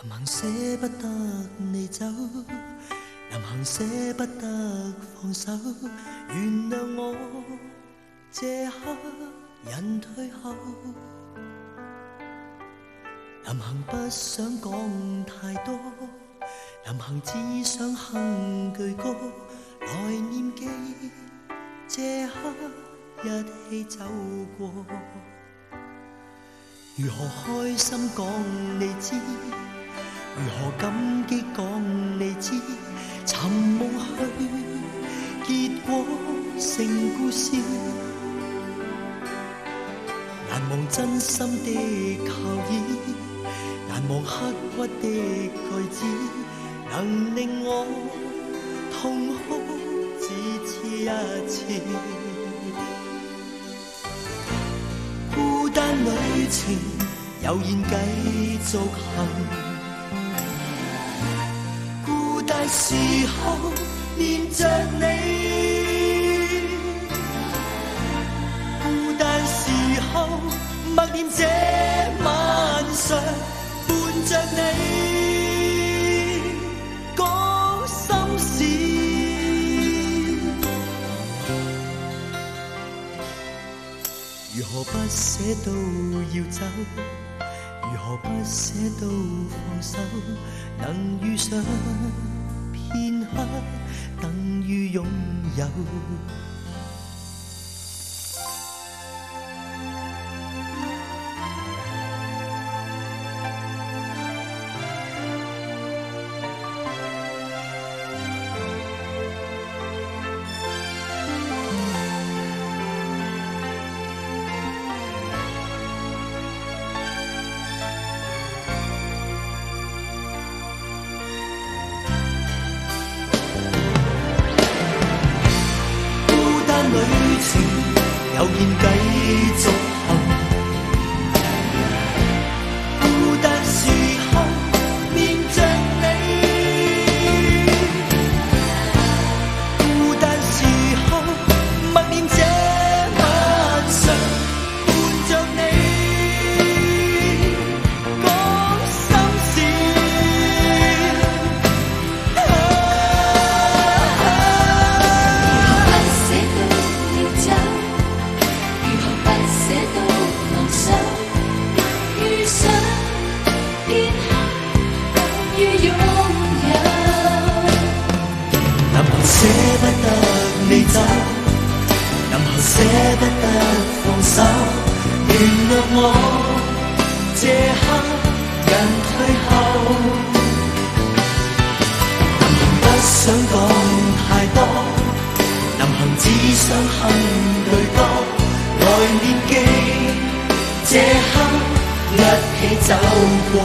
行捨不得你走，臨行捨不得放手，原諒我這刻人退後，臨行不想講太多，臨行只想哼句歌來念記這刻一起走過，如何開心講你知，如何感激講你知，尋夢去結果成故事，難忘真心的靠倚，難忘刻骨的句子，能令我痛哭只此一次。孤單旅程悠然繼續行，孤單時候念着你，孤單時候默念這晚上伴着你講心事，如何不捨都要走，如何不捨都放手，能遇上片刻等於擁有。旅程悠然繼續行，孤單時候念着你，孤單時候默念這晚上伴着你講心事，捨不得你走，臨行捨不得放手，原諒我這刻人退後，臨行不想講太多，臨行只想哼句歌來念記這刻一起走過。